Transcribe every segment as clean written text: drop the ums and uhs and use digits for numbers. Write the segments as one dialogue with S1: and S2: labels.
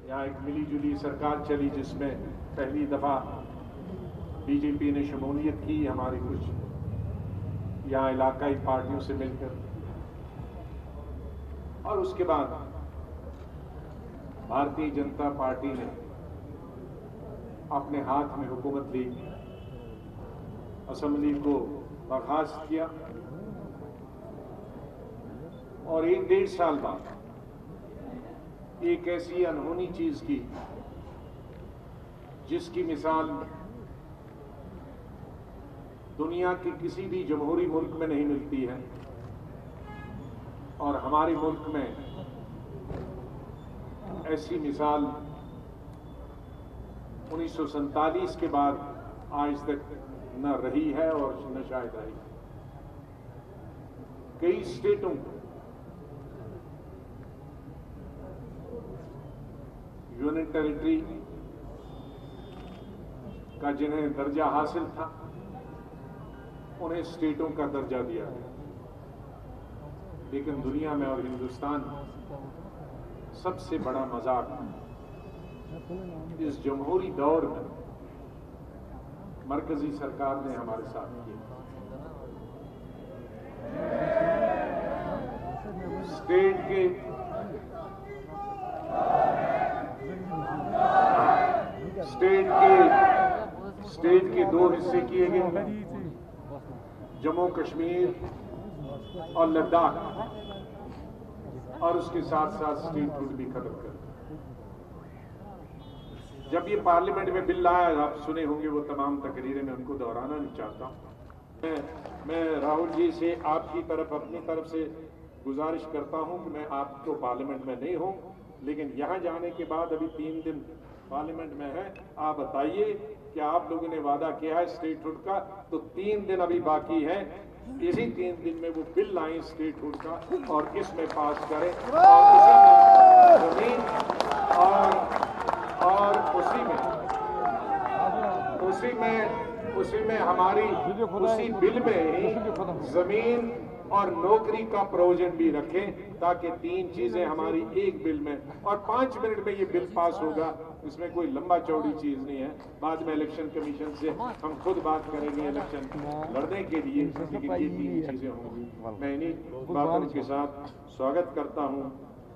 S1: यहाँ एक मिली-जुली सरकार चली जिसमें पहली दफ़ा बीजेपी ने शमूलियत की हमारी कुछ यहाँ इलाकाई पार्टियों से मिलकर, और उसके बाद भारतीय जनता पार्टी ने अपने हाथ में हुकूमत ली, असेंबली को बर्खास्त किया और 1-1.5 साल बाद एक ऐसी अनहोनी चीज की जिसकी मिसाल दुनिया के किसी भी जमहूरी मुल्क में नहीं मिलती है, और हमारे मुल्क में ऐसी मिसाल 1947 के बाद आज तक न रही है और न शायद रही। कई स्टेटों यूनियन टेरिटरी का जिन्हें दर्जा हासिल था उन्हें स्टेटों का दर्जा दिया गया, लेकिन दुनिया में और हिंदुस्तान सबसे बड़ा मजाक इस जमहूरी दौर में मरकजी सरकार ने हमारे साथ किया। स्टेट के 2 हिस्से किए गए, जम्मू कश्मीर और लद्दाख, और उसके साथ साथ स्टेटहुड भी खत्म कर। जब ये पार्लियामेंट में बिल आया, आप सुने होंगे वो तमाम तकरीरें, मैं उनको दोहराना नहीं चाहता। मैं राहुल जी से आपकी तरफ अपनी तरफ से गुजारिश करता हूं कि मैं आपको पार्लियामेंट में नहीं हूं, लेकिन यहां जाने के बाद अभी 3 दिन पार्लियामेंट में है, आप बताइए कि आप लोगों ने वादा किया है स्टेटहुड का, तो 3 दिन अभी बाकी है, इसी 3 दिन में वो बिल लाएं स्टेटहुड का और इसमें पास करें, और उसी में हमारी उसी बिल में जमीन और नौकरी का प्रोविजन भी रखें, ताकि 3 चीजें हमारी एक बिल में, और 5 मिनट में ये बिल पास होगा। इसमें कोई लंबा चौड़ी चीज नहीं है। बाद में इलेक्शन कमीशन से हम खुद बात करेंगे इलेक्शन लड़ने के लिए, लेकिन ये 3 चीजें होंगी। मैं इन्हीं बातों के साथ स्वागत करता हूँ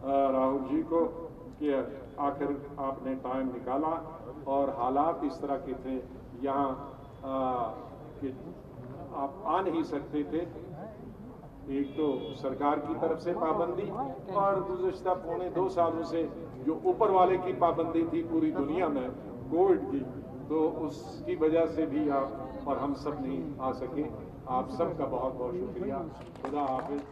S1: राहुल जी को कि आखिर आपने टाइम निकाला, और हालात इस तरह के थे यहाँ कि आप आ नहीं सकते थे। एक तो सरकार की तरफ से पाबंदी, और गुज़श्ता 2.25 सालों से जो ऊपर वाले की पाबंदी थी पूरी दुनिया में कोविड की, तो उसकी वजह से भी आप और हम सब नहीं आ सके। आप सबका बहुत बहुत शुक्रिया। खुदा हाफिज़।